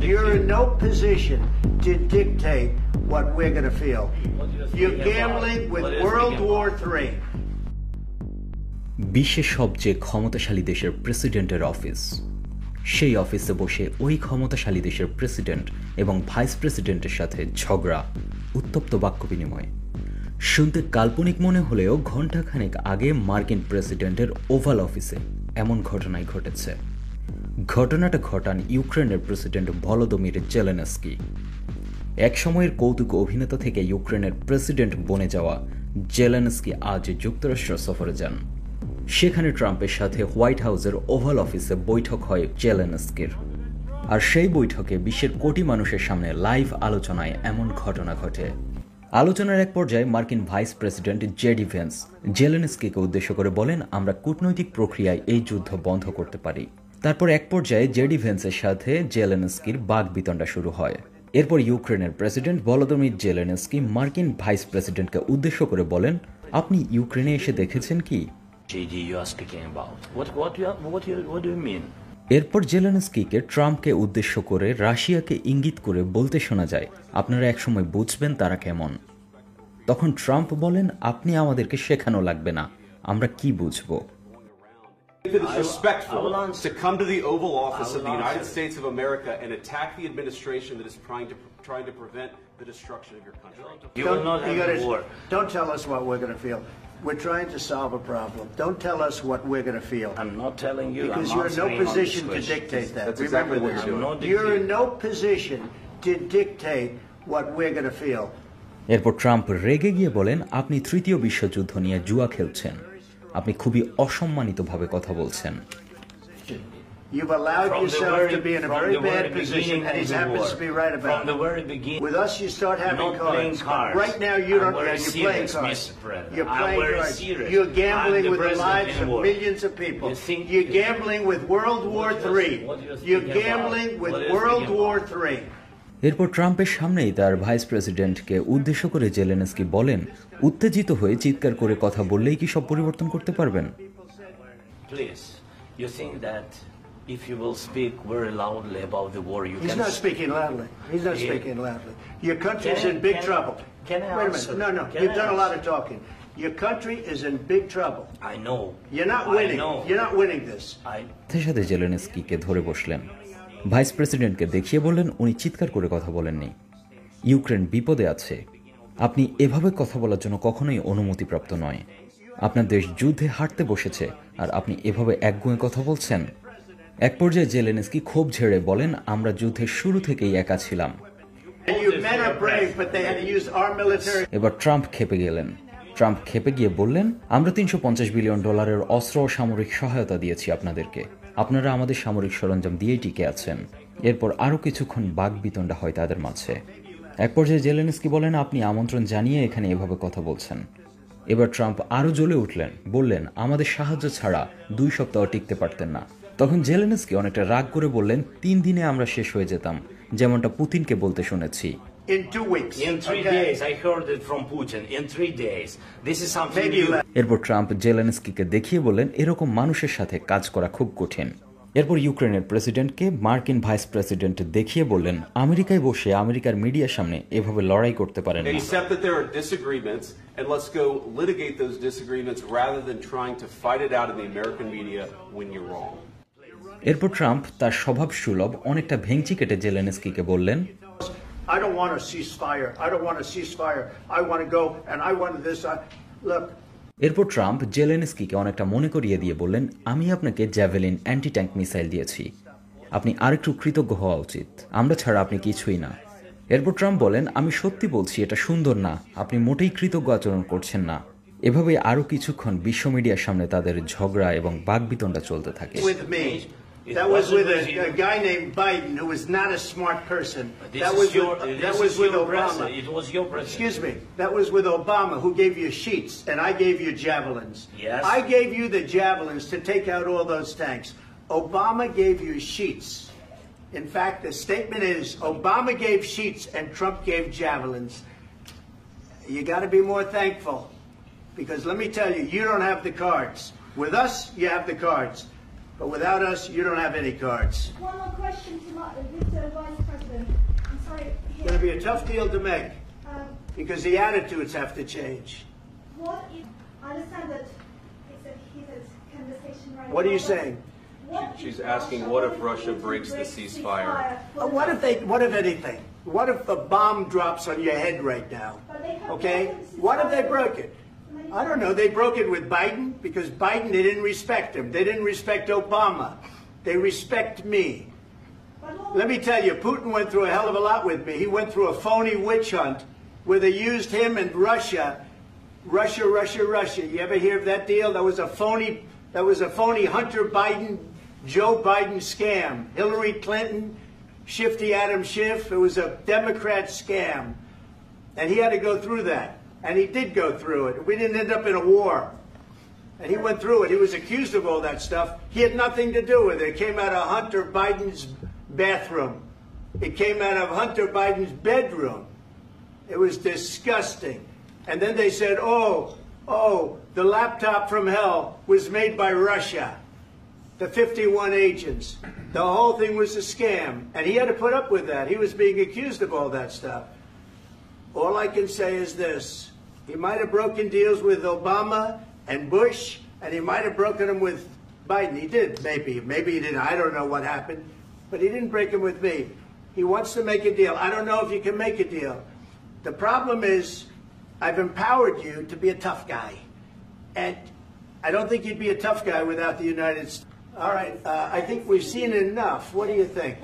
You're in no position to dictate what we're going to feel. You're gambling with World War III. বিশ্বের সবচেয়ে ক্ষমতাশালী দেশের প্রেসিডেন্টের office, সেই অফিসে বসে ওই ক্ষমতাশালী দেশের প্রেসিডেন্ট এবং ভাইস প্রেসিডেন্টের সাথে ঝগড়া, উত্তপ্ত বাক্য বিনিময়। শুনতে কাল্পনিক মনে হলেও ঘণ্টাখানেক আগে মার্কিন প্রেসিডেন্টের ওভাল অফিসে এমন ঘটনাই ঘটেছে। ঘটনাটা ঘটান ইউক্রেনের প্রেসিডেন্ট ভলোদিমির জেলেনস্কি। এক সময়ের কৌতুক অভিনেতা থেকে ইউক্রেনের প্রেসিডেন্ট বনে যাওয়া জেলেনস্কি আজ যুক্তরাষ্ট্র সফরে যান। সেখানে ট্রাম্পের সাথে হোয়াইট হাউসের ওভাল অফিসে বৈঠক হয় জেলেনস্কির। আর সেই বৈঠকে বিশ্বের কোটি মানুষের সামনে লাইভ আলোচনায় এমন ঘটনা ঘটে। আলোচনার এক পর্যায়ে মার্কিন ভাইস প্রেসিডেন্ট জেডি ভেন্স জেলেনস্কিকে উদ্দেশ্য করে বলেন, আমরা কূটনৈতিক প্রক্রিয়ায় এই যুদ্ধ বন্ধ করতে পারি। তারপর এক পর্যায়ে জেডি ভেন্সের সাথে জেলেনস্কির বাকবিতণ্ডা শুরু হয়। এরপর ইউক্রেনের প্রেসিডেন্ট ভলোদিমির জেলেনস্কি মার্কিন ভাইস প্রেসিডেন্টকে উদ্দেশ্য করে বলেন, আপনি ইউক্রেনে এসে দেখেছেন কি? এরপর জেলেনস্কিকে ট্রাম্পকে উদ্দেশ্য করে রাশিয়াকে ইঙ্গিত করে বলতে শোনা যায়, আপনারা একসময় বুঝবেন তারা কেমন। তখন ট্রাম্প বলেন, আপনি আমাদেরকে শেখানো লাগবে না, আমরা কি বুঝবো। It's disrespectful to come to the Oval Office of the United States of America and attack the administration that is trying to prevent the destruction of your country. You will not have a war. Don't tell us what we're going to feel. We're trying to solve a problem. Don't tell us what we're going to feel. I'm not telling you. Because you're in no position to dictate that. That's exactly what you're doing. You're in no position to dictate what we're going to feel. এরপর Trump রেগে গিয়ে বলেন, আপনি তৃতীয় বিশ্বযুদ্ধ নিয়ে জুয়া খেলছেন, আপনি খুবই অসম্মানিতভাবে কথা বলছেন। You've allowed yourself to be in a very bad position, and he happens to be right about it. With us, you start having cards. Right now, you're playing cards. You're playing cards. You're gambling with the lives of millions of people. You're gambling with World War III. You're gambling with World War III. এরপর ট্রাম্পের সামনেই তার vice প্রেসিডেন্টকে উদ্দেশ্য করে Zelensky বলেন, উত্তেজিত হয়ে চিৎকার করে কথা বললেই কি সব পরিবর্তন করতে পারবেন? Please, you think that if you will speak very loudly about the war, you can... He's not speaking loudly. He's not speaking loudly. Your country's in big trouble. Can I Wait a answer? minute. No. You've done a lot of talking. Your country is in big trouble. I know. You're not winning. You're not winning this. সাথে সাথে জেলেনস্কিকে ধরে বসলেন। Vice প্রেসিডেন্টকে দেখিয়ে বললেন, উনি চিৎকার করে কথা বলেননি। ইউক্রেন বিপদে আছে। আপনি এভাবে কথা বলার জন্য কখনোই অনুমতিপ্রাপ্ত নয়। আপনার দেশ যুদ্ধে হারতে বসেছে, আর আপনি এভাবে একগুঁয়ে কথা বলছেন। এক পর্যায়ে জেলেনস্কি ক্ষোভ ঝেড়ে বলেন, আমরা যুদ্ধের শুরু থেকেই একা ছিলাম। এবার ট্রাম্প ক্ষেপে গেলেন। ট্রাম্প ক্ষেপে গিয়ে বললেন, আমরা $350 বিলিয়ন অস্ত্র ও সামরিক সহায়তা দিয়েছি আপনাদেরকে, আপনারা আমাদের সামরিক সরঞ্জাম দিয়েই টিকে আছেন। এরপর আরও কিছুক্ষণ বাকবিতণ্ডা হয় তাদের মাঝে। এক পর্যায়ে জেলেনস্কি বলেন, আপনি আমন্ত্রণ জানিয়ে এখানে এভাবে কথা বলছেন। এবার ট্রাম্প আরও জ্বলে উঠলেন, বললেন, আমাদের সাহায্য ছাড়া 2 সপ্তাহ টিকতে পারতেন না। তখন জেলেনস্কি অনেকটা রাগ করে বললেন, 3 দিনে আমরা শেষ হয়ে যেতাম, যেমনটা পুতিনকে বলতে শুনেছি। In 2 weeks. In 3 days, I heard it from Putin. In 3 days. This is something new. এরপর ট্রাম্প জেলেনস্কিকে দেখিয়ে বললেন, এরকম মানুষের সাথে কাজ করা খুব কঠিন। এরপর ইউক্রেনের প্রেসিডেন্টকে মার্কিন ভাইস প্রেসিডেন্ট দেখিয়ে বললেন, আমেরিকায় বসে আমেরিকার মিডিয়ার সামনে এভাবে লড়াই করতে পারেন না। Accept that there are disagreements and let's go litigate those disagreements rather than trying to fight it out in the American media when you're wrong. এরপর ট্রাম্প তার স্বভাব সুলভ অনেকটা ভেঙচি কেটে জেলেনস্কিকে বললেন, I don't want a ceasefire. I don't want a ceasefire. I want to go and I want this. Look. এরপর Trump জেলেনস্কিকে অনেকটা মনে করিয়ে দিয়ে বললেন, আমি আপনাকে জ্যাভেলিন অ্যান্টি ট্যাঙ্ক মিসাইল দিয়েছি, আপনি আরেকটু কৃতজ্ঞ হওয়া উচিত, আমরা ছাড়া আপনি কিছুই না। এরপর ট্রাম্প বলেন, আমি সত্যি বলছি এটা সুন্দর না, আপনি মোটেই কৃতজ্ঞ আচরণ করছেন না। এভাবে আরও কিছুক্ষণ বিশ্ব মিডিয়ার সামনে তাদের ঝগড়া এবং বাকবিতণ্ডা চলতে থাকে। That was with a guy named Biden, who was not a smart person. That was with Obama. It was your president. Excuse me. That was with Obama, who gave you sheets, and I gave you javelins. Yes. I gave you the javelins to take out all those tanks. Obama gave you sheets. In fact, the statement is, Obama gave sheets and Trump gave javelins. You got to be more thankful, because let me tell you, you don't have the cards. With us, you have the cards. But without us, you don't have any cards. One more question to Mr. Vice President. I'm sorry. It's going to be a tough deal to make because the attitudes have to change. I understand that it's a heated conversation right now. What are you saying? She's asking, what if Russia breaks the ceasefire? What if anything? What if a bomb drops on your head right now? Okay? What if they broke it? I don't know. They broke it with Biden because Biden, they didn't respect him. They didn't respect Obama. They respect me. Let me tell you, Putin went through a hell of a lot with me. He went through a phony witch hunt where they used him and Russia. Russia. You ever hear of that deal? That was a phony Hunter Biden, Joe Biden scam. Hillary Clinton, Shifty Adam Schiff. It was a Democrat scam. And he had to go through that. And he did go through it. We didn't end up in a war. And he went through it. He was accused of all that stuff. He had nothing to do with it. It came out of Hunter Biden's bathroom. It came out of Hunter Biden's bedroom. It was disgusting. And then they said, oh, the laptop from hell was made by Russia. The 51 agents. The whole thing was a scam. And he had to put up with that. He was being accused of all that stuff. All I can say is this. He might have broken deals with Obama and Bush, and he might have broken them with Biden. He did, maybe. Maybe he didn't. I don't know what happened. But he didn't break them with me. He wants to make a deal. I don't know if you can make a deal. The problem is I've empowered you to be a tough guy. And I don't think you'd be a tough guy without the United States. All right, I think we've seen enough. What do you think?